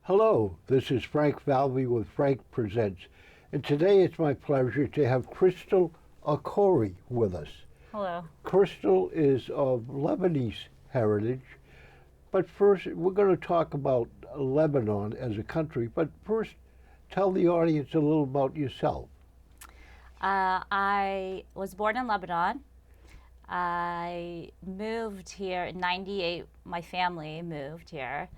Hello, this is Frank Valvey with Frank Presents, and today it's my pleasure to have Christel Akouri with us. Hello. Christel is of Lebanese heritage, but first we're going to talk about Lebanon as a country, but first tell the audience a little about yourself. I was born in Lebanon. I moved here in '98. My family moved here.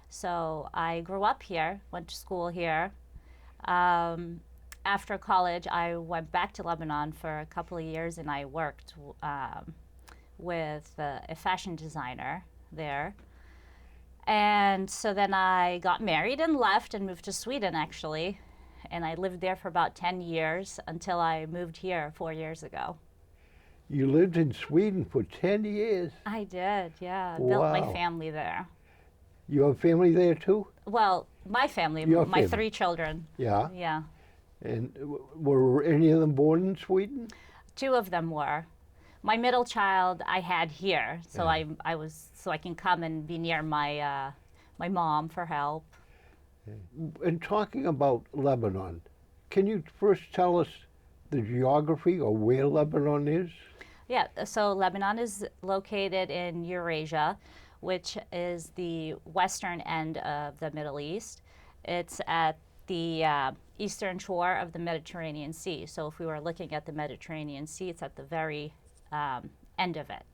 So I grew up here, went to school here. After college, I went back to Lebanon for a couple of years and I worked with a fashion designer there. And so then I got married and left and moved to Sweden, actually. And I lived there for about 10 years until I moved here 4 years ago. You lived in Sweden for 10 years. I did, yeah. Wow. Built my family there. You have family there too? Well, my family, Your my family. 3 children. Yeah. Yeah. And were any of them born in Sweden? 2 of them were. My middle child I had here, so Yeah. I can come and be near my my mom for help. And talking about Lebanon, can you first tell us the geography or where Lebanon is? Yeah, so Lebanon is located in Eurasia, which is the western end of the Middle East. It's at the eastern shore of the Mediterranean Sea. So if we were looking at the Mediterranean Sea, it's at the very end of it.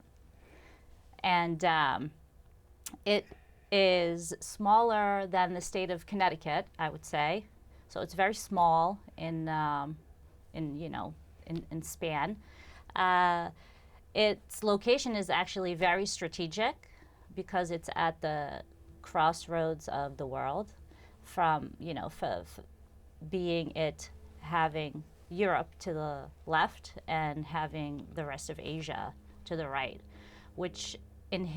And it is smaller than the state of Connecticut, I would say. So it's very small in span. Its location is actually very strategic because it's at the crossroads of the world, from being it having Europe to the left and having the rest of Asia to the right, which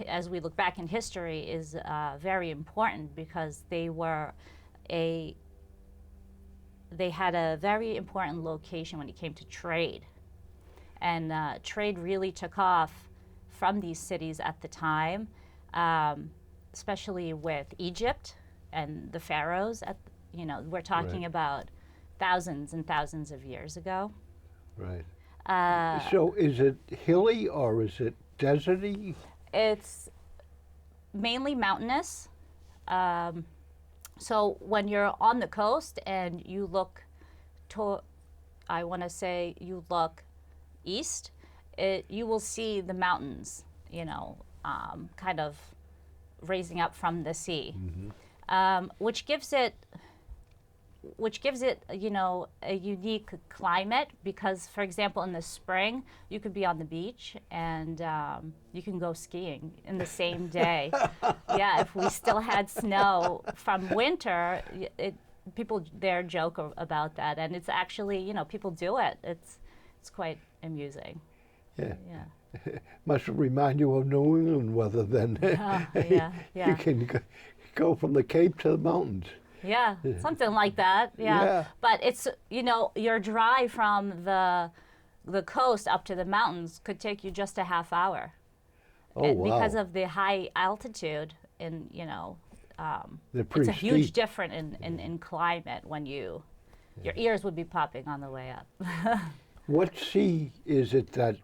as we look back in history is very important because they had a very important location when it came to trade. And trade really took off from these cities at the time, especially with Egypt and the pharaohs. We're talking Right. about thousands and thousands of years ago. Right. Uh, So is it hilly or is it deserty? it's mainly mountainous. So when you're on the coast and you look I want to say you look east, you will see the mountains, kind of raising up from the sea, which gives it, a unique climate because, for example, in the spring, you could be on the beach and you can go skiing in the same day. Yeah, if we still had snow from winter, people there joke about that, and it's actually, people do it. It's quite amusing. Yeah. Yeah. Must remind you of New England weather then. Yeah, yeah. You can go from the Cape to the mountains. Yeah, something like that. Yeah. Yeah. But it's, your drive from the coast up to the mountains could take you just a half hour. Oh, wow. Because of the high altitude and, They're it's pretty a huge steep. difference in climate when your ears would be popping on the way up. What sea is it that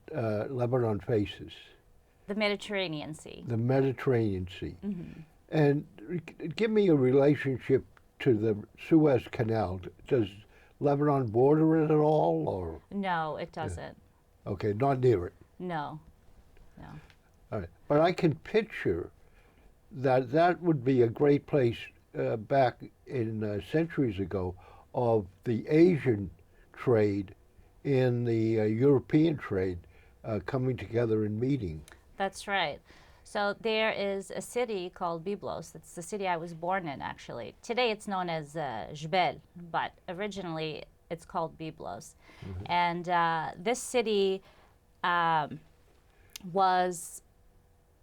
Lebanon faces? The Mediterranean Sea. The Mediterranean Sea. Mm-hmm. And give me a relationship to the Suez Canal. Does Lebanon border it at all, or? No, it doesn't. Okay, not near it. No. No. All right. But I can picture that would be a great place back in centuries ago of the Asian trade in the European trade coming together and meeting. That's right. So there is a city called Byblos. It's the city I was born in, actually. Today it's known as Jbel, but originally it's called Byblos. Mm-hmm. And this city was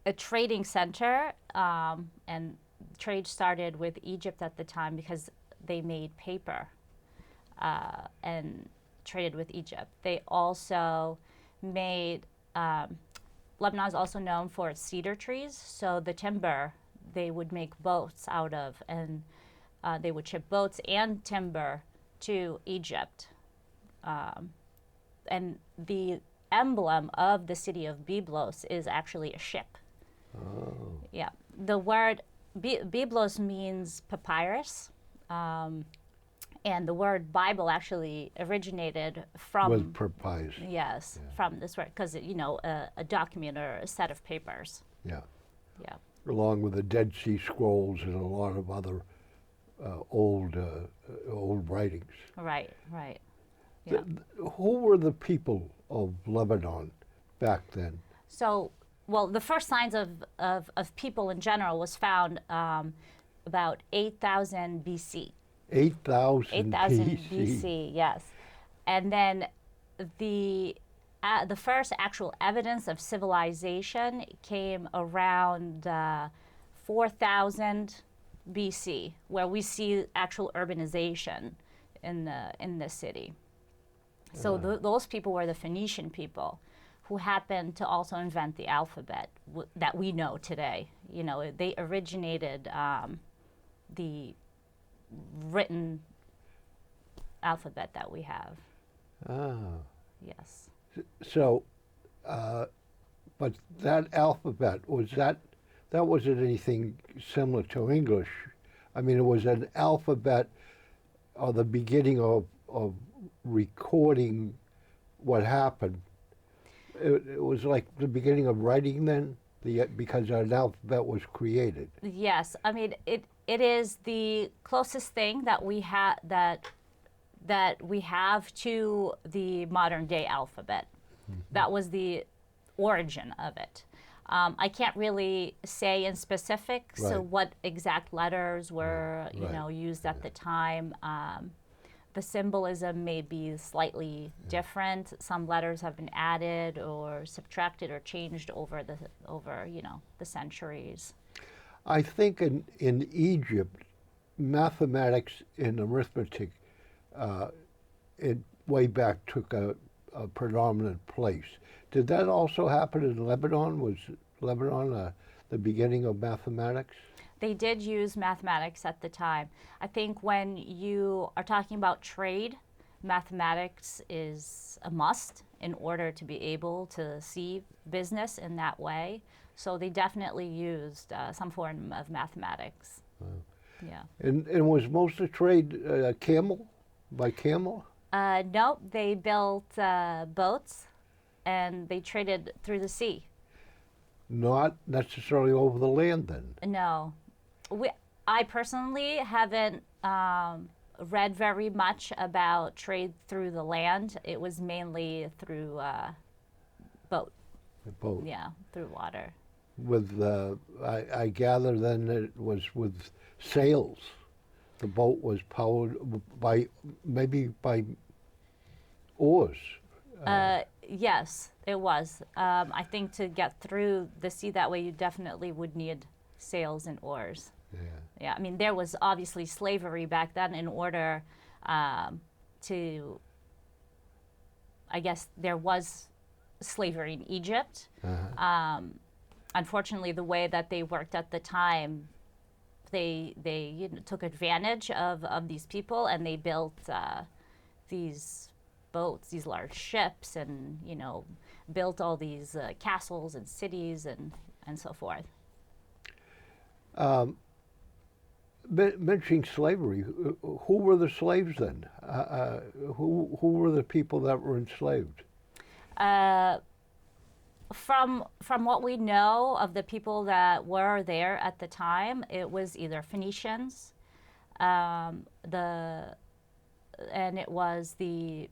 a trading center, and trade started with Egypt at the time because they made paper and traded with Egypt. They also made Lebanon is also known for its cedar trees, so the timber they would make boats out of, and They would ship boats and timber to Egypt. And the emblem of the city of Byblos is actually a ship. Oh. Yeah. The word Byblos means papyrus. And the word Bible actually originated from With papyrus. yes, from this word, because a document or a set of papers. Yeah. Yeah. Along with the Dead Sea Scrolls and a lot of other old writings. Right. Right. Yeah. Who were the people of Lebanon back then? So, well, the first signs of people in general was found about 8,000 BC. 8,000 8,000 BC. BC, yes. And then the first actual evidence of civilization came around 4,000 BC, where we see actual urbanization in the city. So those people were the Phoenician people, who happened to also invent the alphabet that we know today. They originated the written alphabet that we have. Ah. Yes. So, but that alphabet, that wasn't anything similar to English. I mean, it was an alphabet or the beginning of recording what happened. It was like the beginning of writing then, because an alphabet was created. Yes, I mean it is the closest thing that we have that we have to the modern day alphabet. Mm-hmm. That was the origin of it. I can't really say in specifics what exact letters were used at the time. The symbolism may be slightly different. Some letters have been added or subtracted or changed over the centuries. I think in Egypt, mathematics and arithmetic, way back took a predominant place. Did that also happen in Lebanon? Was Lebanon the beginning of mathematics? They did use mathematics at the time. I think when you are talking about trade, mathematics is a must in order to be able to see business in that way. So they definitely used some form of mathematics. Wow. Yeah. And was most of trade by camel? No, they built boats and they traded through the sea. Not necessarily over the land then? No. I personally haven't read very much about trade through the land. It was mainly through boat. The boat. Yeah, through water. With I gather then it was with sails. The boat was powered by oars. Yes, it was. I think to get through the sea that way, you definitely would need sails and oars. Yeah. Yeah, I mean, there was obviously slavery back then in order to, I guess there was slavery in Egypt. Uh-huh. Unfortunately, the way that they worked at the time, they took advantage of these people, and they built these boats, these large ships, and built all these castles and cities and so forth. Mentioning slavery, who were the slaves then? Who were the people that were enslaved? From what we know of the people that were there at the time, it was either Phoenicians, and it was the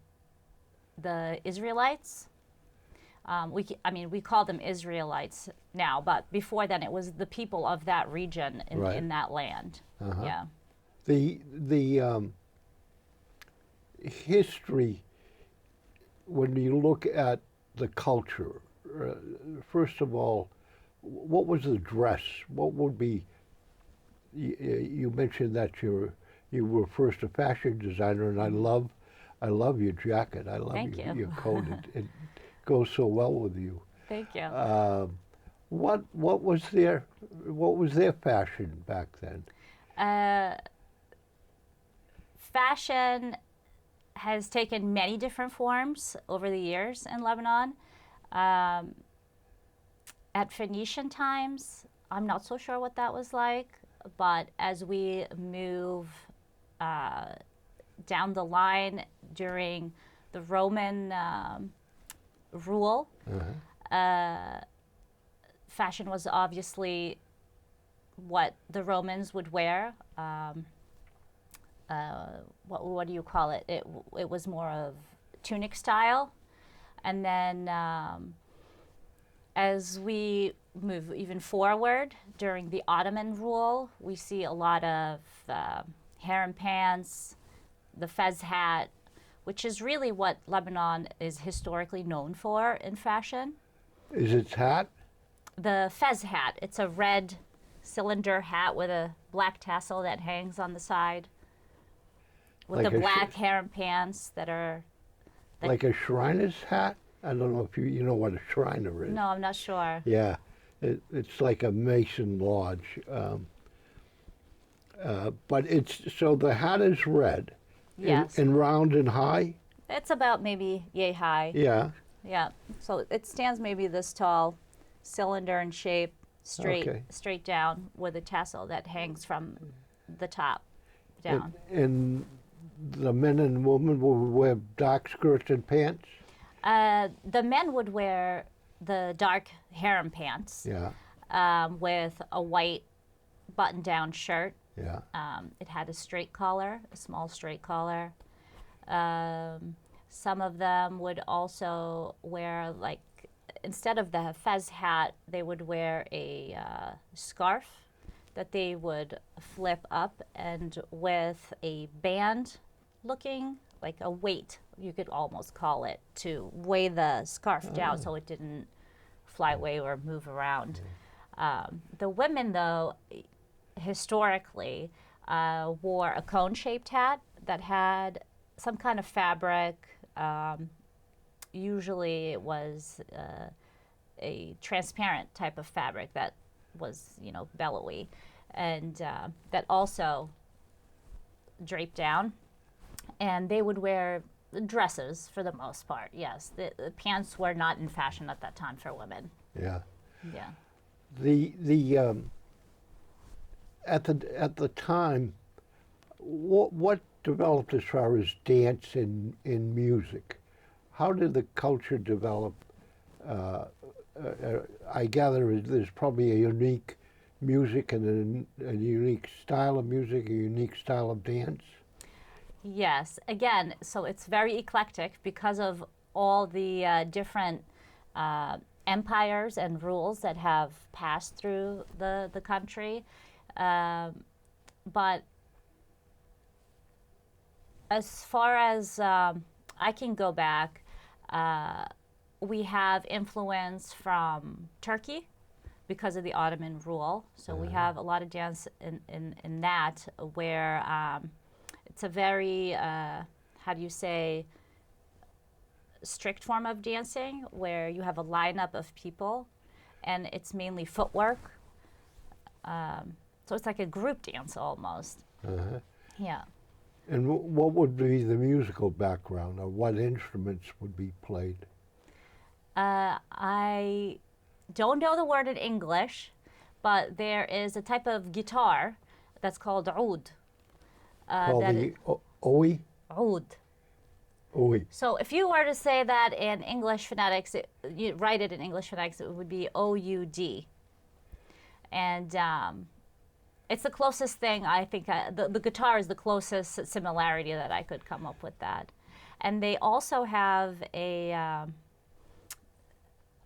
Israelites. We call them Israelites now, but before then it was the people of that region in that land. Uh-huh. Yeah. The history, when you look at the culture, first of all, what was the dress? What would be? You mentioned that you were first a fashion designer, and I love your jacket. I love Thank you. Your coat. It goes so well with you. Thank you. What was their fashion back then? fashion has taken many different forms over the years in Lebanon. At Phoenician times, I'm not so sure what that was like, but as we move down the line during the Roman rule, fashion was obviously what the Romans would wear. What do you call it? It was more of tunic style, and then as we move even forward during the Ottoman rule, we see a lot of harem pants, the fez hat, which is really what Lebanon is historically known for in fashion. Is its hat? The fez hat. It's a red cylinder hat with a black tassel that hangs on the side, with Like the a black harem pants that are. Like a Shriner's hat? I don't know if you know what a Shriner is. No, I'm not sure. Yeah, it's like a Mason lodge. But so the hat is red. Yes. And round and high? It's about maybe yay high. Yeah. Yeah. So it stands maybe this tall, cylinder in shape, Okay. straight down with a tassel that hangs from the top down. And the men and women will wear dark skirts and pants? The men would wear the dark harem pants Yeah. with a white button-down shirt. Yeah. It had a straight collar, a small straight collar. Some of them would also wear, like, instead of the fez hat, they would wear a scarf that they would flip up, and with a band looking, like a weight, you could almost call it, to weigh the scarf down so it didn't fly away or move around. The women, though, historically wore a cone-shaped hat that had some kind of fabric. Usually it was a transparent type of fabric that was, bellowy, and that also draped down. And they would wear dresses for the most part. Yes, the pants were not in fashion at that time for women. Yeah. Yeah. The at the time, what developed as far as dance and in music? How did the culture develop? I gather there's probably a unique music and a unique style of music, a unique style of dance. Yes. Again, so it's very eclectic because of all the different empires and rules that have passed through the country. But as far as I can go back, we have influence from Turkey because of the Ottoman rule. So we have a lot of dance in that, where it's a very, how do you say, strict form of dancing, where you have a lineup of people and it's mainly footwork. So it's like a group dance almost. Yeah. And what would be the musical background, or what instruments would be played? I don't know the word in English, but there is a type of guitar that's called oud. Called the oud? Oud. Oud. So if you were to say that in English phonetics, you write it in English phonetics, it would be O-U-D. And it's the closest thing, I think, the guitar is the closest similarity that I could come up with that. And they also have a,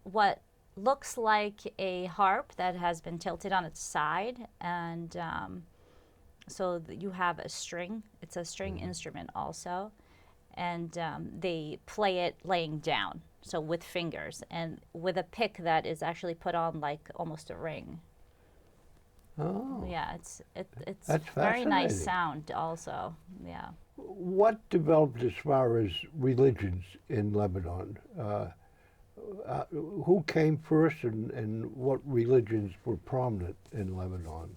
what looks like a harp that has been tilted on its side, and so you have a string. It's a string instrument also, and they play it laying down, so with fingers, and with a pick that is actually put on like almost a ring. Oh. Yeah, it's That's very nice fascinating. sound also. Yeah. What developed as far as religions in Lebanon? Who came first, and what religions were prominent in Lebanon?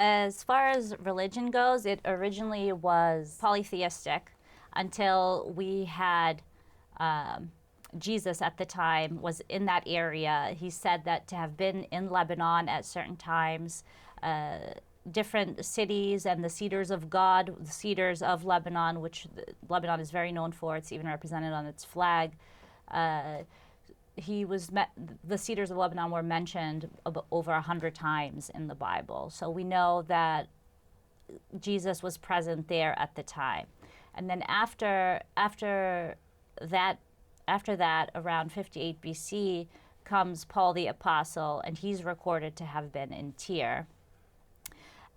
As far as religion goes, it originally was polytheistic until we had Jesus at the time was in that area. He said that to have been in Lebanon at certain times, different cities and the cedars of God, the cedars of Lebanon, which Lebanon is very known for. It's even represented on its flag. The cedars of Lebanon were mentioned over 100 times in the Bible. So we know that Jesus was present there at the time. And then after that, around 58 BC, comes Paul the Apostle, and he's recorded to have been in Tyre.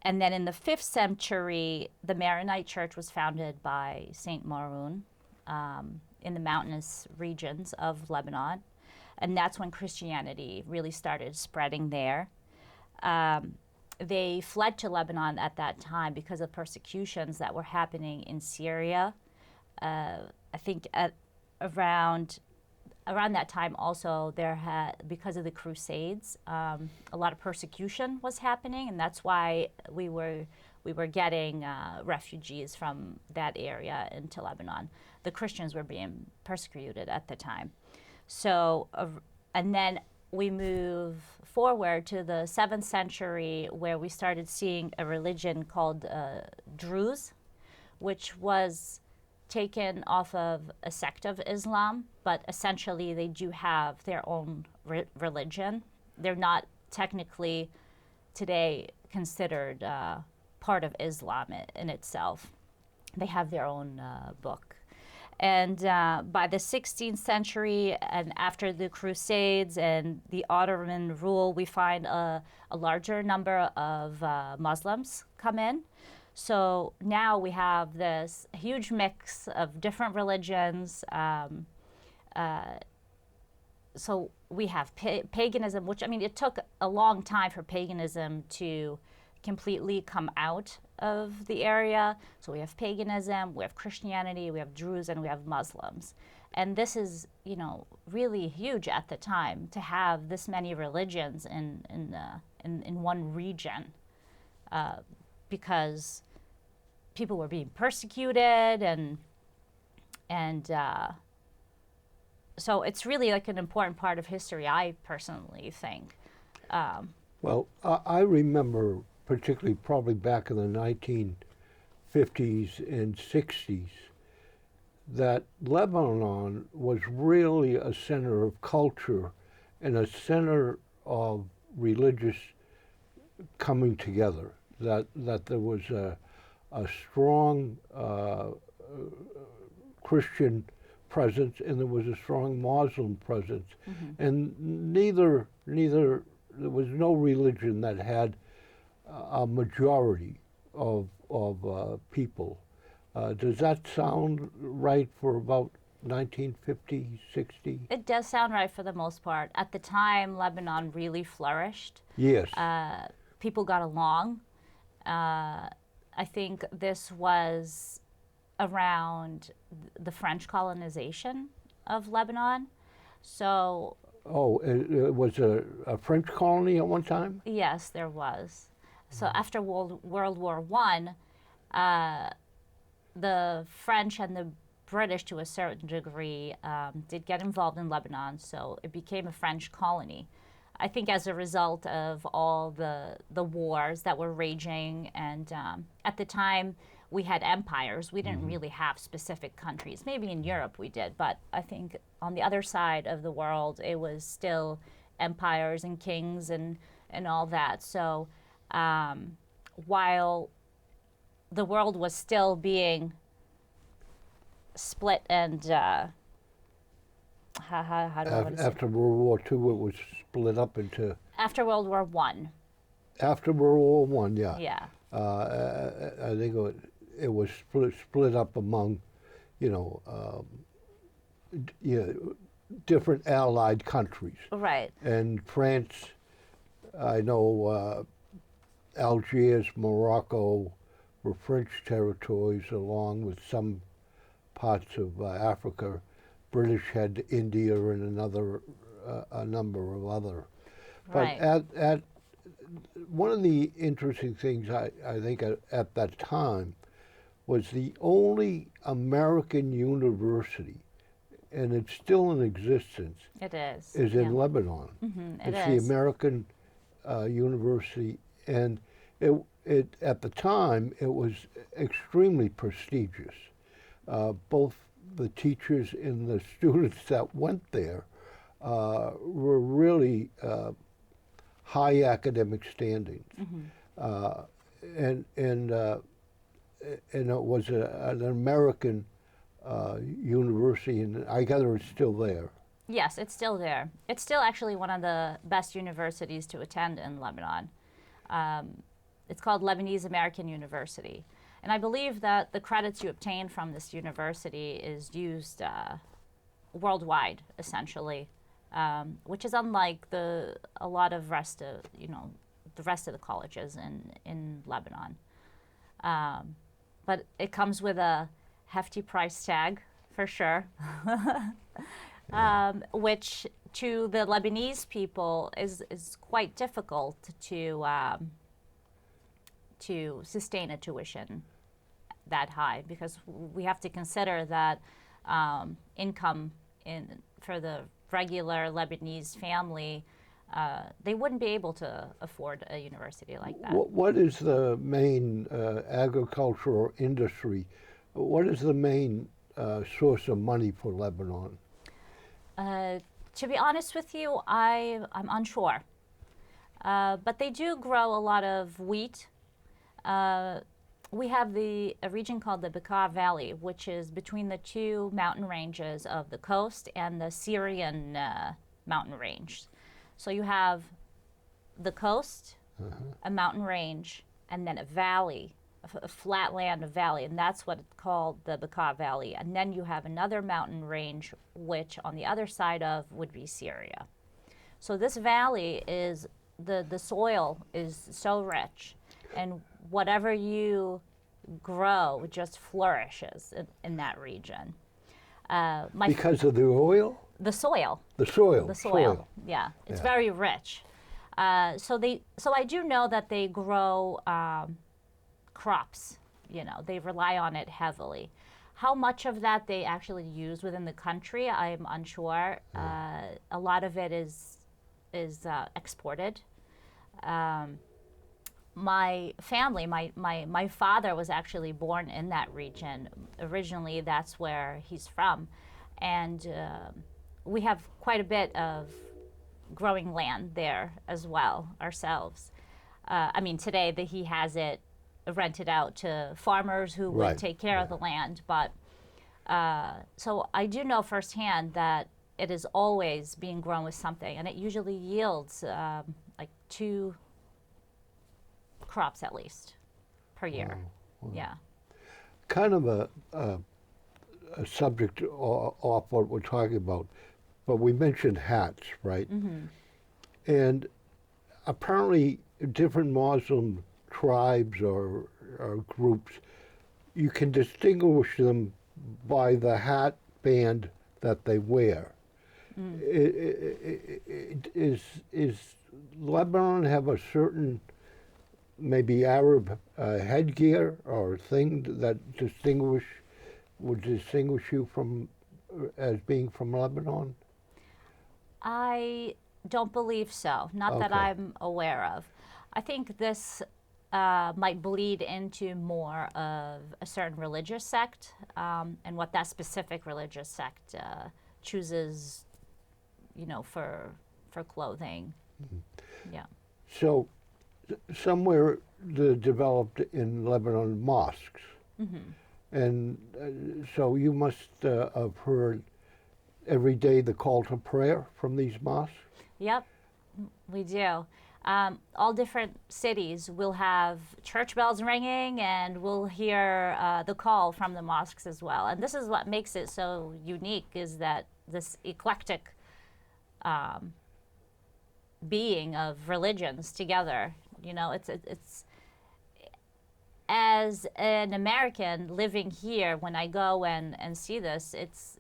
And then in the 5th century, the Maronite Church was founded by Saint Maroon in the mountainous regions of Lebanon. And that's when Christianity really started spreading there. They fled to Lebanon at that time because of persecutions that were happening in Syria. I think around that time also because of the Crusades, a lot of persecution was happening, and that's why we were getting refugees from that area into Lebanon. The Christians were being persecuted at the time. So, and then we move forward to the 7th century, where we started seeing a religion called Druze, which was taken off of a sect of Islam, but essentially they do have their own religion. They're not technically today considered part of Islam in itself. They have their own book. And by the 16th century, and after the Crusades and the Ottoman rule, we find a larger number of Muslims come in. So now we have this huge mix of different religions. So we have paganism, which, I mean, it took a long time for paganism to completely come out of the area. So we have paganism, we have Christianity, we have Druze, and we have Muslims. And this is, really huge at the time to have this many religions in one region, because people were being persecuted, and so it's really like an important part of history, I personally think. Well, I remember, particularly probably back in the 1950s and 60s, that Lebanon was really a center of culture and a center of religious coming together, that there was a strong Christian presence and there was a strong Muslim presence. Mm-hmm. And neither there was no religion that had a majority of people. Does that sound right for about 1950, 60? It does sound right for the most part. At the time, Lebanon really flourished. Yes. People got along. I think this was around the French colonization of Lebanon. So. Oh, it was a French colony at one time? Yes, there was. So after World War I, the French and the British, to a certain degree, did get involved in Lebanon, so it became a French colony. I think as a result of all the wars that were raging, and at the time we had empires. We didn't really have specific countries. Maybe in Europe we did, but I think on the other side of the world it was still empires and kings and all that. So while the world was still being split and how do I want to say? After World War II, it was split up into. After World War One. After World War One, yeah. Yeah. I think it was split up among, different Allied countries. Right. And France, I know, Algiers, Morocco were French territories, along with some parts of Africa. British had India and a number of other. But right. one of the interesting things I think at that time was the only American university, and it's still in existence, It is. is Yeah. in Lebanon. It It's the is. American university, and it at the time it was extremely prestigious. Both the teachers and the students that went there were really high academic standings, and and uh, and it was an American university, and I gather it's still there. Yes, it's still there. It's still actually one of the best universities to attend in Lebanon. It's called Lebanese American University. And I believe that the credits you obtain from this university is used worldwide, essentially, which is unlike a lot of the rest of the colleges in Lebanon. But it comes with a hefty price tag, for sure. Which to the Lebanese people is quite difficult to sustain a tuition that high, because we have to consider that income for the regular Lebanese family, they wouldn't be able to afford a university like that. What is the main agricultural industry? What is the main source of money for Lebanon? To be honest with you, I'm unsure. But they do grow a lot of wheat. We have a region called the Bekaa Valley, which is between the two mountain ranges of the coast and the Syrian mountain range. So you have the coast, a mountain range, and then a valley, a flat land, a valley, and that's what it's called, the Bekaa Valley. And then you have another mountain range, which on the other side of would be Syria. So this valley is, the soil is so rich, and whatever you grow just flourishes in that region. Because of the oil? The soil. The soil. The soil. Yeah, it's very rich. So I do know that they grow crops. They rely on it heavily. How much of that they actually use within the country, I'm unsure. A lot of it is exported. My family, my father was actually born in that region. Originally, that's where he's from. And we have quite a bit of growing land there as well ourselves. Today he has it rented out to farmers who would take care of the land. But so I do know firsthand that it is always being grown with something, and it usually yields like 2 crops at least per year. Wow. Yeah. Kind of a subject off what we're talking about, but we mentioned hats, right? And apparently different Muslim tribes or groups, you can distinguish them by the hat band that they wear. Is Lebanon have a certain maybe Arab headgear or thing that would distinguish you from as being from Lebanon? I don't believe so. Not that Okay. I'm aware of. I think this might bleed into more of a certain religious sect, and what that specific religious sect chooses, for clothing. Yeah. So, somewhere developed in Lebanon mosques, and so you must have heard every day the call to prayer from these mosques. Yep, we do. All different cities will have church bells ringing, and we'll hear the call from the mosques as well. And this is what makes it so unique, is that this eclectic being of religions together. It's as an American living here, when I go and see this, it's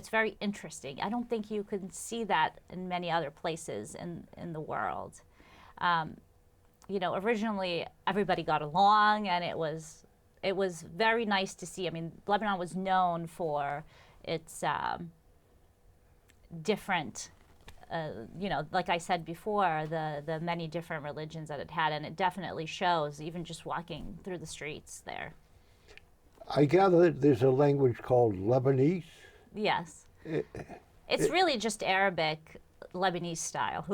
very interesting. I don't think you can see that in many other places in the world. originally everybody got along, and it was very nice to see. I mean, Lebanon was known for its different, like I said before, the many different religions that it had, and it definitely shows even just walking through the streets there. I gather that there's a language called Lebanese. Yes. It- It's really just Arabic, Lebanese style.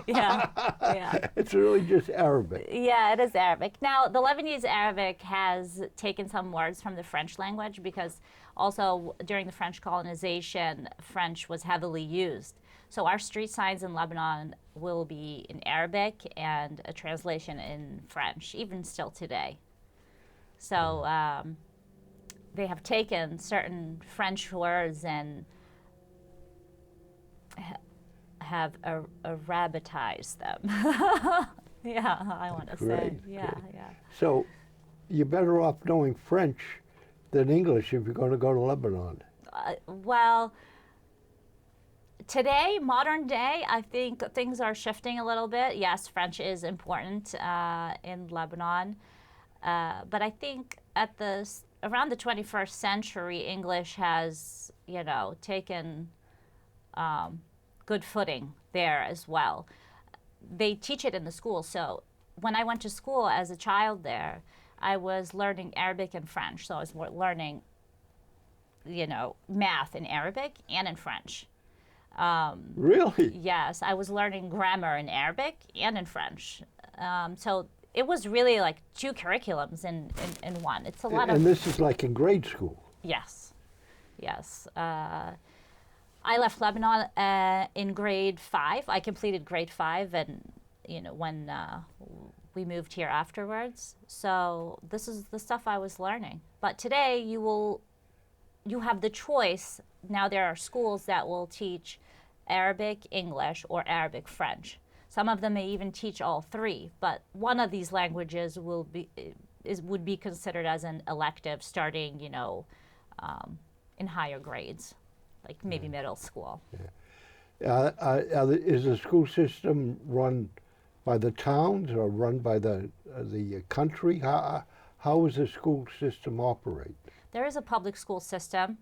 Yeah, yeah. It's really just Arabic. Yeah, it is Arabic. Now, the Lebanese Arabic has taken some words from the French language because also during the French colonization, French was heavily used. So our street signs in Lebanon will be in Arabic and a translation in French, even still today. So they have taken certain French words and have Arabicized them. Yeah, I want to say. Great, Yeah, great. yeah. So you're better off knowing French than English if you're going to go to Lebanon. Well, today, modern day, I think things are shifting a little bit. Yes, French is important in Lebanon, but I think around the 21st century, English has, taken good footing there as well. They teach it in the school. So when I went to school as a child there, I was learning Arabic and French. So I was learning, math in Arabic and in French. Really? Yes, I was learning grammar in Arabic and in French. So it was really like two curriculums in one. It's a lot of. And this is like in grade school. Yes, yes. I left Lebanon in grade 5. I completed grade 5, and when we moved here afterwards. So this is the stuff I was learning. But today you have the choice. Now there are schools that will teach Arabic English or Arabic French. Some of them may even teach all three. But one of these languages would be considered as an elective starting, in higher grades, like maybe middle school. Is the school system run by the towns or run by the country? How does the school system operate? There is a public school system,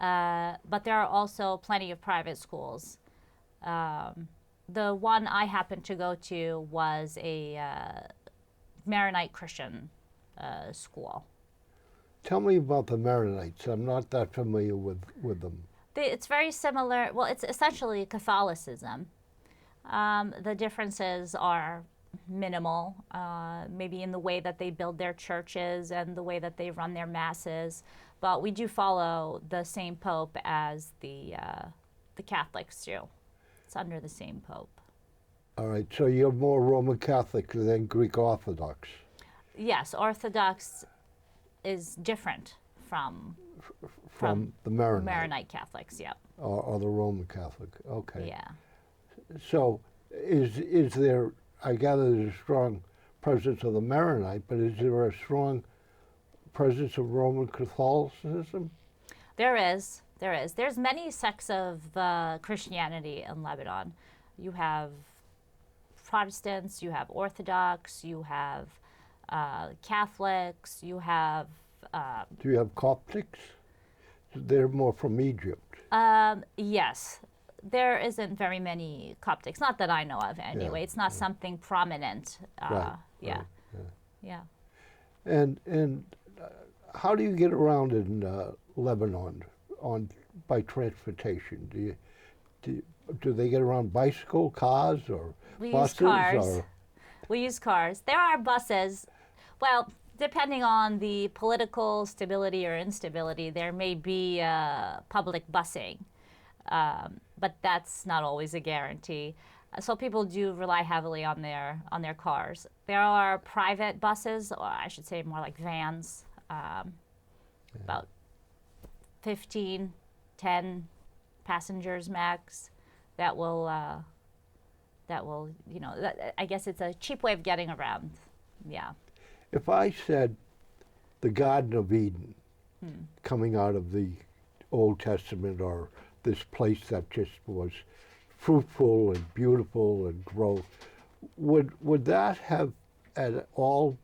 but there are also plenty of private schools. The one I happened to go to was a Maronite Christian school. Tell me about the Maronites. I'm not that familiar with them. It's very similar. Well, it's essentially Catholicism. The differences are minimal, maybe in the way that they build their churches and the way that they run their masses. But we do follow the same pope as the Catholics do. It's under the same pope. All right, so you're more Roman Catholic than Greek Orthodox. Yes, Orthodox is different from the Maronite. Maronite Catholics, yeah. Or the Roman Catholic. Okay. Yeah. So is there, I gather there's a strong presence of the Maronite, but is there a strong presence of Roman Catholicism? There is. There's many sects of Christianity in Lebanon. You have Protestants, you have Orthodox, you have Catholics, you have... Do you have Coptics? They're more from Egypt. Yes. There isn't very many Coptics, not that I know of anyway. Yeah, It's not something prominent. Right, Yeah. right, Yeah. And how do you get around in Lebanon by transportation? Do they get around bicycle, cars, or We buses? use cars. Or? We use cars. There are buses. Well, depending on the political stability or instability, there may be public busing, but that's not always a guarantee. So people do rely heavily on their cars. There are private buses, or I should say more like vans, about 15, 10 passengers max. That will, I guess it's a cheap way of getting around. Yeah. If I said the Garden of Eden coming out of the Old Testament, or this place that just was fruitful and beautiful and growth, would that have at all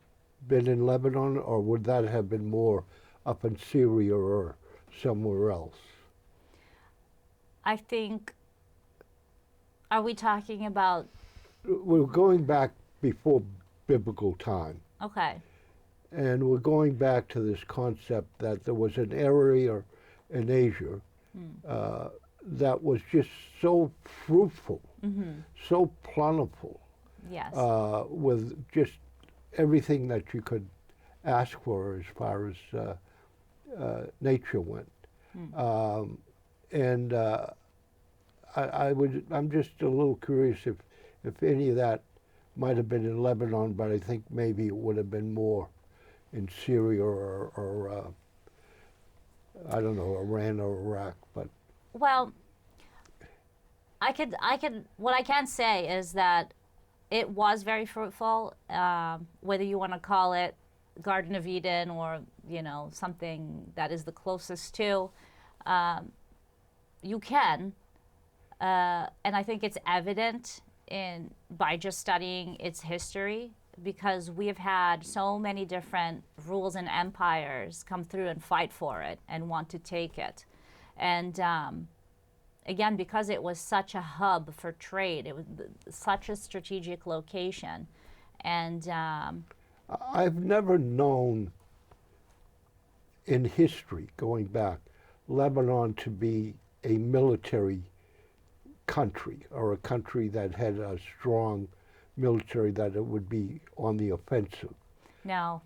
been in Lebanon, or would that have been more up in Syria or somewhere else? I think, are we talking about, We're going back before biblical time, okay, and we're going back to this concept that there was an area in Asia that was just so fruitful, so plentiful, yes, with just everything that you could ask for as far as nature went. And I'm just a little curious if any of that might have been in Lebanon, but I think maybe it would have been more in Syria or I don't know, Iran or Iraq. But well, what I can say is that it was very fruitful, whether you want to call it Garden of Eden or, something that is the closest to, you can, and I think it's evident by just studying its history, because we have had so many different rules and empires come through and fight for it and want to take it. And again, because it was such a hub for trade, it was such a strategic location. And I've never known in history, going back, Lebanon to be a military country, or a country that had a strong military, that it would be on the offensive. no,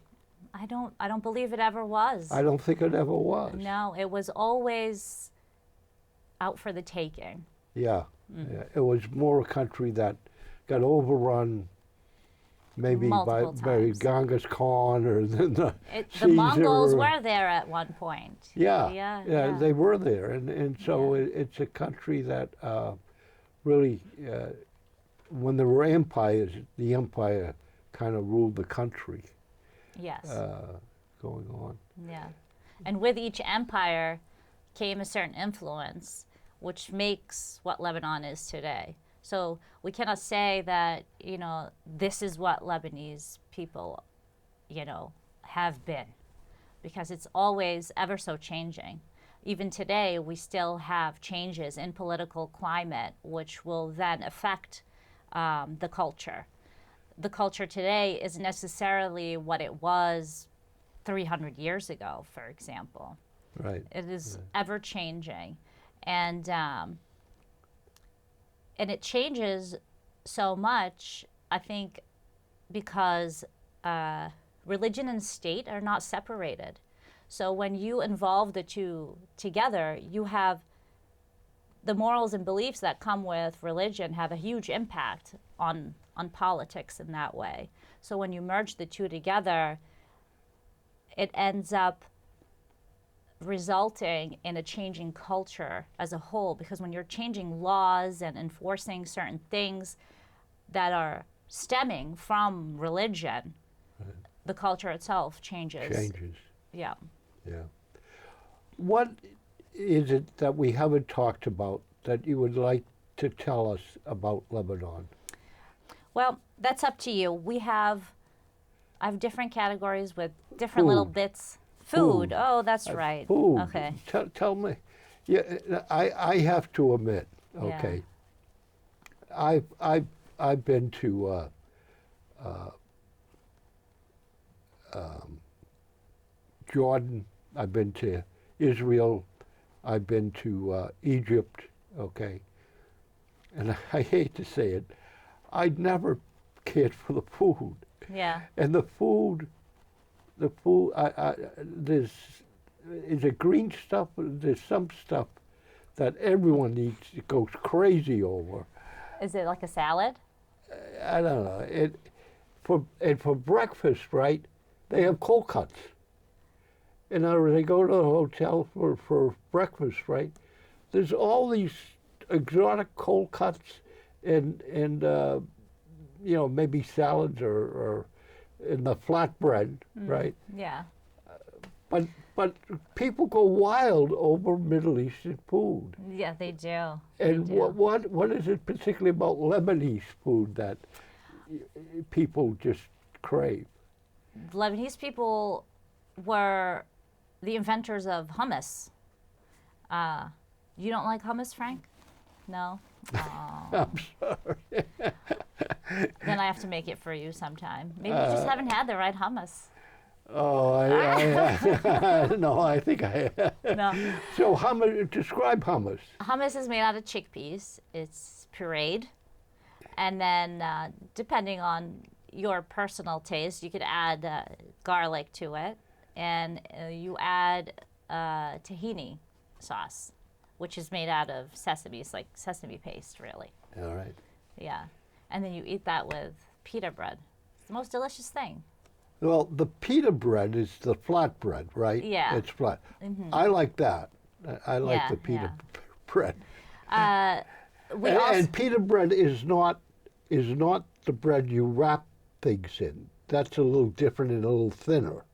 I don't believe it ever was. I don't think it ever was. No, it was always out for the taking. Yeah, yeah. It was more a country that got overrun maybe by Multiple times. Genghis Khan or the The Mongols Caesar. were there at one point. Yeah, Yeah. they were there, and so Yeah. it's a country that really, when there were empires, the empire kind of ruled the country Yes. going on. Yeah. And with each empire came a certain influence, which makes what Lebanon is today. So we cannot say that, this is what Lebanese people, have been, because it's always ever so changing. Even today, we still have changes in political climate, which will then affect the culture. The culture today isn't necessarily what it was 300 years ago, for example. Right. It is ever changing, and it changes so much, I think, because religion and state are not separated. So when you involve the two together, you have the morals and beliefs that come with religion have a huge impact on politics in that way. So when you merge the two together, it ends up resulting in a changing culture as a whole, because when you're changing laws and enforcing certain things that are stemming from religion, the culture itself changes. Changes. Yeah. Yeah. What is it that we haven't talked about that you would like to tell us about Lebanon? Well, that's up to you. I have different categories with different little Food. bits. Food. Oh, that's right. Food. Okay. Tell me. Yeah, I have to admit. Yeah. Okay. I've been to Jordan. I've been to Israel. I've been to Egypt. Okay. And I hate to say it, I'd never cared for the food. Yeah. And the food, there's is it green stuff? There's some stuff that everyone eats, goes crazy over. Is it like a salad? I don't know. For breakfast, right? They have cold cuts. In other words, they go to the hotel for breakfast, right? There's all these exotic cold cuts and maybe salads or in the flatbread, right? Yeah. But people go wild over Middle Eastern food. Yeah, they do. And They do. what is it particularly about Lebanese food that people just crave? Lebanese people were the inventors of hummus. You don't like hummus, Frank? No? Oh. I'm sorry. Then I have to make it for you sometime. Maybe you just haven't had the right hummus. Oh, no, I think I have. No. So hummus, describe hummus. Hummus is made out of chickpeas. It's pureed. And then, depending on your personal taste, you could add garlic to it. And you add tahini sauce, which is made out of sesame. It's like sesame paste, really. All right. Yeah. And then you eat that with pita bread. It's the most delicious thing. Well, the pita bread is the flat bread, right? Yeah. It's flat. I like that. I like Yeah, the pita yeah. bread. We also, And pita bread is not the bread you wrap things in. That's a little different and a little thinner.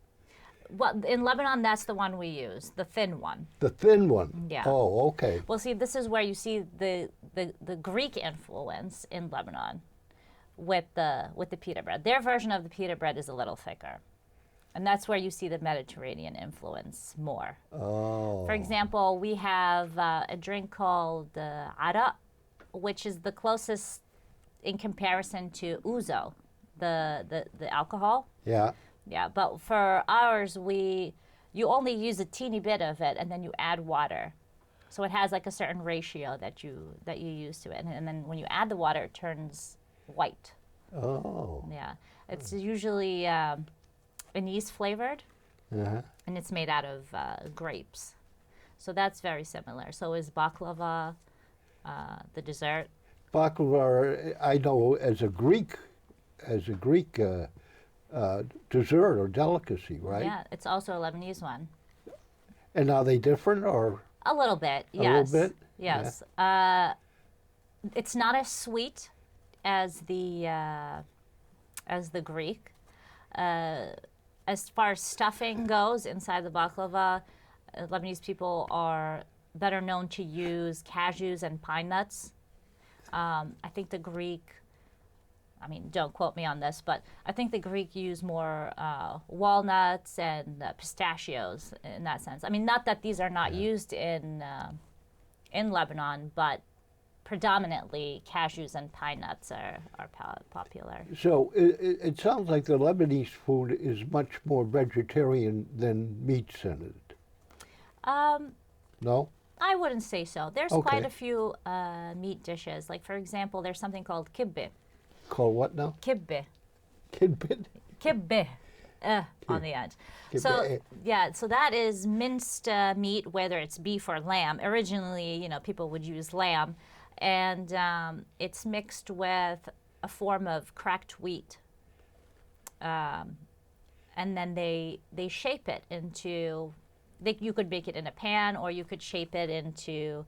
well, in Lebanon, that's the one we use, the thin one. The thin one. Yeah. Oh, okay. Well, see, this is where you see the Greek influence in Lebanon with the pita bread. Their version of the pita bread is a little thicker. And that's where you see the Mediterranean influence more. Oh. For example, we have a drink called ara, which is the closest in comparison to ouzo, the alcohol. Yeah. Yeah, but for ours, you only use a teeny bit of it, and then you add water. So it has like a certain ratio that you use to it, and then when you add the water, it turns white. Oh. Yeah, it's usually anise flavored, Uh-huh. and it's made out of grapes. So that's very similar. So is baklava, the dessert. Baklava, I know as a Greek dessert or delicacy, right? Yeah, it's also a Lebanese one. And are they different or? A little bit, A yes. little bit? Yes. It's not as sweet as the Greek. As far as stuffing goes inside the baklava, Lebanese people are better known to use cashews and pine nuts. I think the Greek, I mean, don't quote me on this, but I think the Greek use more walnuts and pistachios in that sense. I mean, not that these are not used in Lebanon, but predominantly cashews and pine nuts are popular. So it sounds like the Lebanese food is much more vegetarian than meats in it. No? I wouldn't say so. There's Okay. quite a few meat dishes. Like, for example, there's something called kibbeh. Called what now? Kibbeh. Kidbit? Kibbeh. On the end. So, Kibbeh. yeah, so that is minced meat, whether it's beef or lamb. Originally, people would use lamb. And it's mixed with a form of cracked wheat. And then they shape it into, you could bake it in a pan, or you could shape it into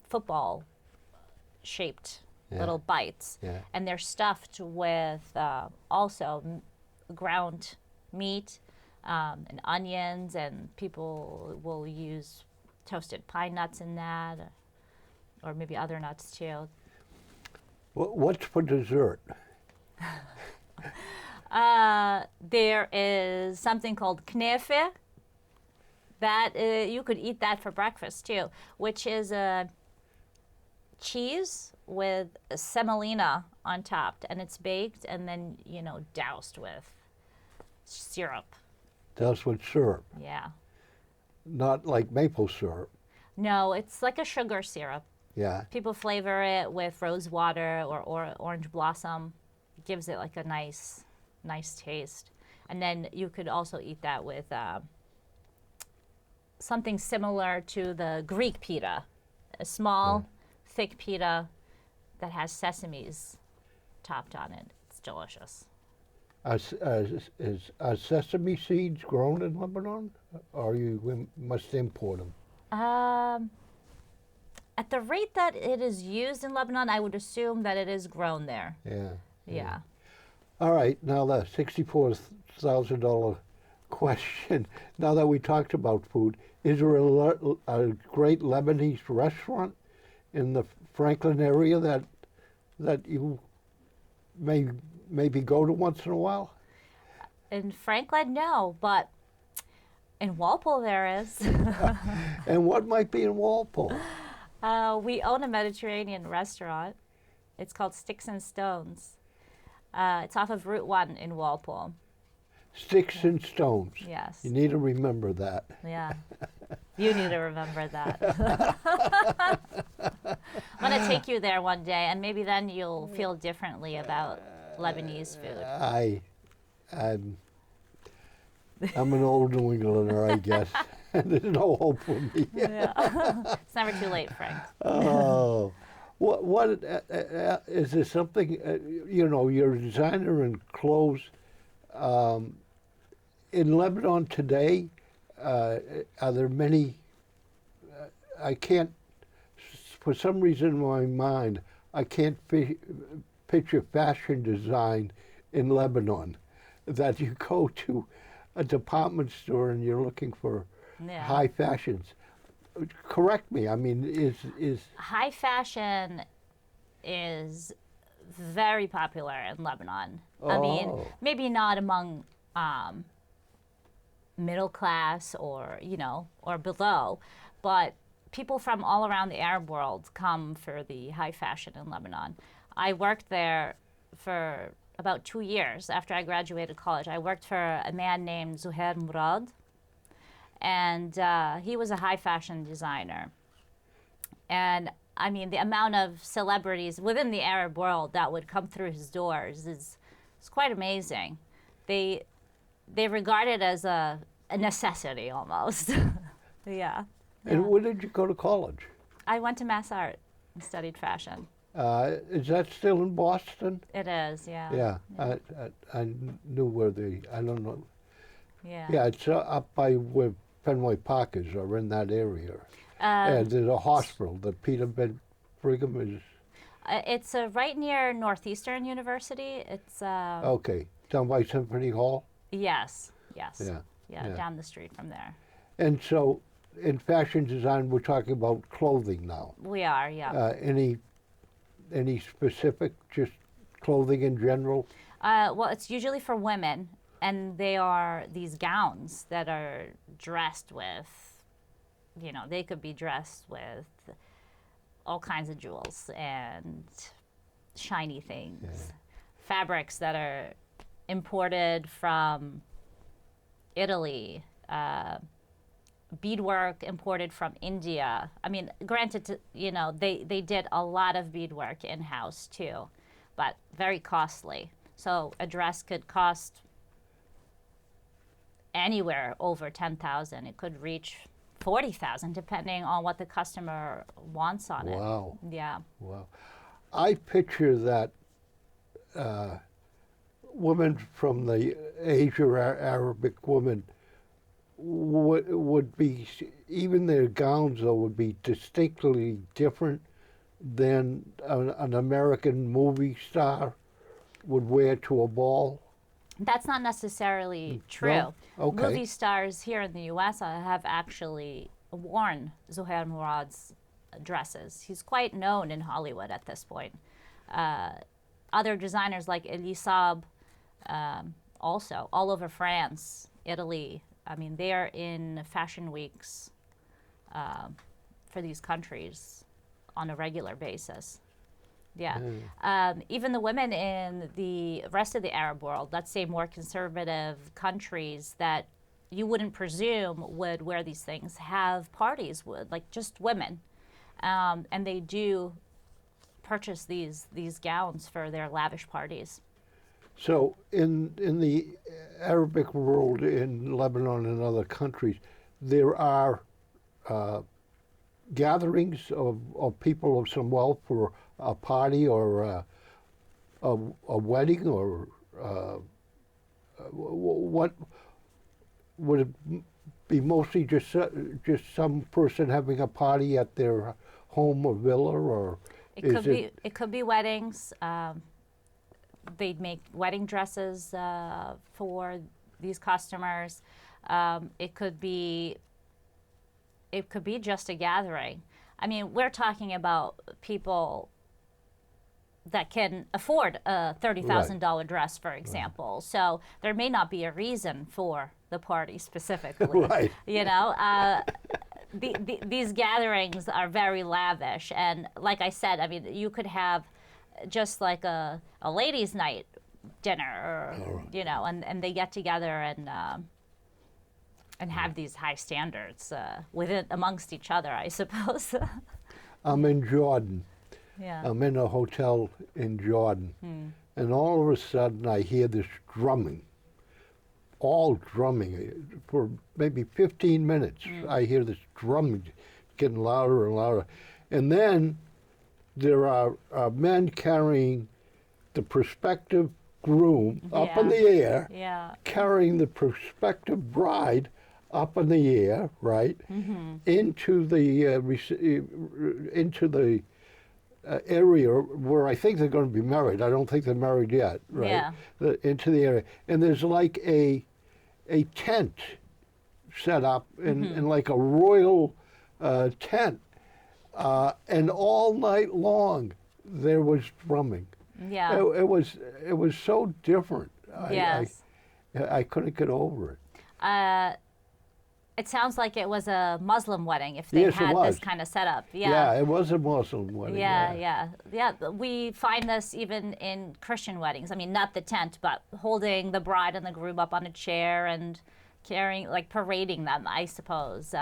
football-shaped little bites. Yeah. And they're stuffed with also ground meat and onions, and people will use toasted pine nuts in that, or maybe other nuts too. What's for dessert? There is something called knefe. That you could eat that for breakfast too, which is a cheese with semolina on top, and it's baked and then doused with syrup. That's with syrup, Yeah. not like maple syrup. No, it's like a sugar syrup. Yeah. People flavor it with rose water or orange blossom. It gives it like a nice taste. And then you could also eat that with something similar to the Greek pita, a small, thick pita that has sesames topped on it. It's delicious. Are sesame seeds grown in Lebanon, or we must import them? At the rate that it is used in Lebanon, I would assume that it is grown there. Yeah. Yeah. All right, now the $64,000 question. Now that we talked about food, is there a great Lebanese restaurant in the Franklin area that you maybe go to once in a while? In Franklin, no, but in Walpole there is. And what might be in Walpole? We own a Mediterranean restaurant. It's called Sticks and Stones. It's off of Route 1 in Walpole. Sticks and Stones. Yes. You need to remember that. Yeah. You need to remember that. I'm going to take you there one day, and maybe then you'll feel differently about Lebanese food. I'm an old New Englander, I guess. There's no hope for me. Yeah. It's never too late, Frank. Oh, what is there something? You're a designer in clothes. In Lebanon today, are there many? I can't, for some reason in my mind, I can't picture fashion design in Lebanon. That you go to a department store and you're looking for high fashions. Correct me. I mean, is high fashion is very popular in Lebanon. I mean, maybe not among middle class or below, but people from all around the Arab world come for the high fashion in Lebanon. I worked there for about 2 years after I graduated college. I worked for a man named Zuhair Murad, and he was a high fashion designer. And I mean, the amount of celebrities within the Arab world that would come through his doors is quite amazing. They regard it as a necessity almost. Yeah. And where did you go to college? I went to Mass Art and studied fashion. Is that still in Boston? It is, yeah. Yeah, I knew where I don't know. Yeah. Yeah, it's up by where Fenway Park is, or in that area. And there's a hospital, the Peter Ben Brigham is. It's right near Northeastern University. It's Okay, down by Symphony Hall? Yes. Yeah. Down the street from there. And so, in fashion design, we're talking about clothing now. We are, yeah. Any specific, just clothing in general? Well, it's usually for women, and they are these gowns that are dressed with, they could be dressed with all kinds of jewels and shiny things. Fabrics that are imported from Italy, beadwork imported from India. I mean, granted, they did a lot of beadwork in-house too, but very costly. So a dress could cost anywhere over $10,000. It could reach $40,000 depending on what the customer wants on it. Wow. Yeah. Wow. I picture that women from the Asia or Arabic women would be, even their gowns though, would be distinctly different than an American movie star would wear to a ball. That's not necessarily true. No? Okay. Movie stars here in the U.S. have actually worn Zuhair Murad's dresses. He's quite known in Hollywood at this point. Other designers like Elisab, also all over France, Italy. I mean, they are in fashion weeks for these countries on a regular basis. Yeah. Even the women in the rest of the Arab world, let's say more conservative countries that you wouldn't presume would wear these things, have parties with, like, just women. And they do purchase these gowns for their lavish parties. So in the Arabic world, in Lebanon and other countries, there are gatherings of people of some wealth for a party or a wedding, or what would it be? Mostly just some person having a party at their home or villa, or it could be weddings. They'd make wedding dresses for these customers. It could be just a gathering. I mean, we're talking about people that can afford a $30,000 dress, for example. So there may not be a reason for the party specifically. Right. You know, these gatherings are very lavish, and like I said, I mean, you could have just like a ladies' night dinner, or you know, and they get together and have these high standards within amongst each other, I suppose. I'm in Jordan. Yeah. I'm in a hotel in Jordan, and all of a sudden I hear this drumming, all drumming. For maybe 15 minutes, I hear this drumming getting louder and louder. And then there are men carrying the prospective groom up in the air, Yeah. carrying the prospective bride up in the air, right, into the area where I think they're going to be married. I don't think they're married yet, right? Yeah. Into the area, and there's like a tent set up in like a royal tent, and all night long there was drumming. Yeah. It was so different. Yes. I couldn't get over it. It sounds like it was a Muslim wedding if they Yes, it had this was. kind of setup. Yeah, it was a Muslim wedding. Yeah. We find this even in Christian weddings. I mean, not the tent, but holding the bride and the groom up on a chair and carrying, like parading them, I suppose,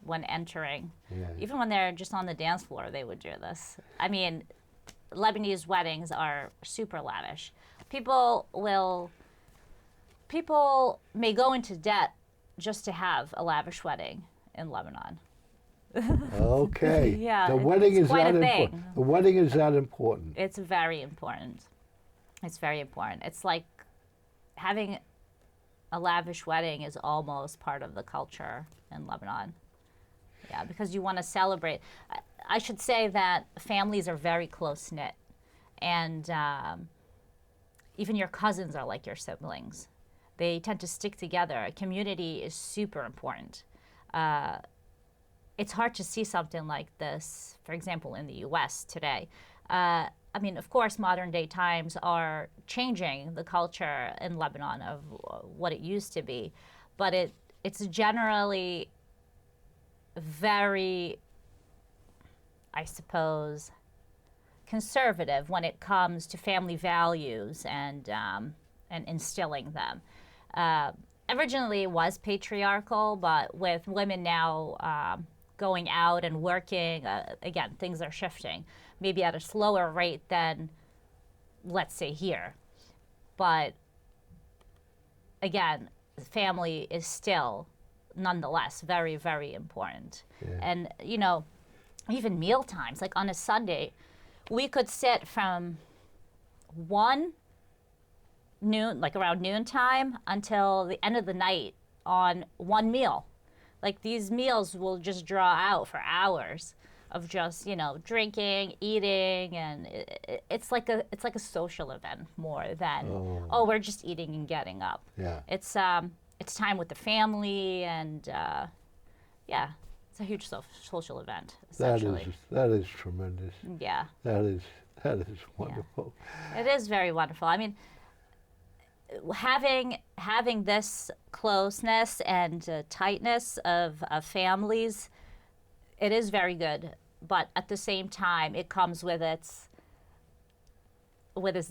when entering. Yeah. Even when they're just on the dance floor, they would do this. I mean, Lebanese weddings are super lavish. People may go into debt just to have a lavish wedding in Lebanon. Okay. Yeah, The wedding it's is quite that a thing. important. The wedding is that important. It's very important. It's very important. It's like having a lavish wedding is almost part of the culture in Lebanon. Yeah, because you want to celebrate. I should say that families are very close knit, and even your cousins are like your siblings. They tend to stick together. Community is super important. It's hard to see something like this, for example, in the U.S. today. I mean, of course, modern day times are changing the culture in Lebanon of what it used to be, but it's generally very, I suppose, conservative when it comes to family values and instilling them. Originally, it was patriarchal, but with women now going out and working, again, things are shifting, maybe at a slower rate than, let's say, here. But again, family is still, nonetheless, very, very important. Yeah. And, you know, even meal times, like on a Sunday, we could sit from 1 noon, like around noontime, until the end of the night on one meal. Like these meals will just draw out for hours of just, you know, drinking, eating, and it's like a social event more than we're just eating and getting up. Yeah. It's time with the family, and yeah, it's a huge social event essentially. That is tremendous. Yeah. That is wonderful. It is very wonderful. I mean, having this closeness and tightness of families, it is very good. But at the same time, it comes with its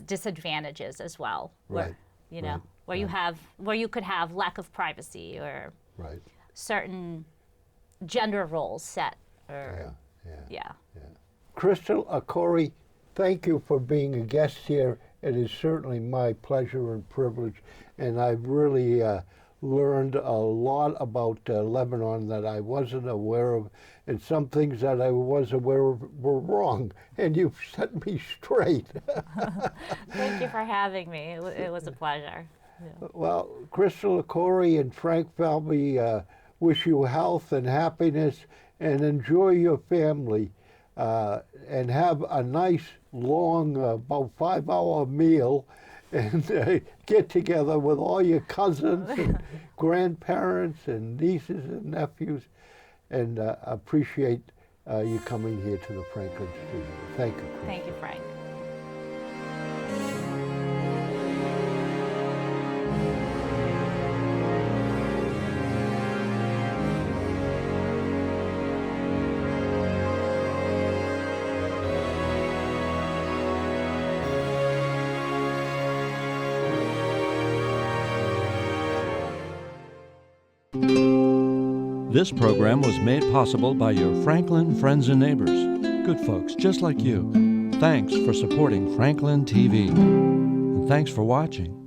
disadvantages as well. Where, Right. you know, Right. where you could have lack of privacy or Right. certain gender roles set. Or, Yeah. Christel, Akouri, thank you for being a guest here. It is certainly my pleasure and privilege, and I've really learned a lot about Lebanon that I wasn't aware of, and some things that I was aware of were wrong, and you've set me straight. Thank you for having me. It was a pleasure. Yeah. Well, Christel, Akouri, and Frank Falvey wish you health and happiness, and enjoy your family, and have a nice, long, about 5-hour meal, and get together with all your cousins and grandparents and nieces and nephews, and appreciate you coming here to the Franklin Studio. Thank you, Christel. Thank you, Frank. This program was made possible by your Franklin friends and neighbors, good folks just like you. Thanks for supporting Franklin TV. And thanks for watching.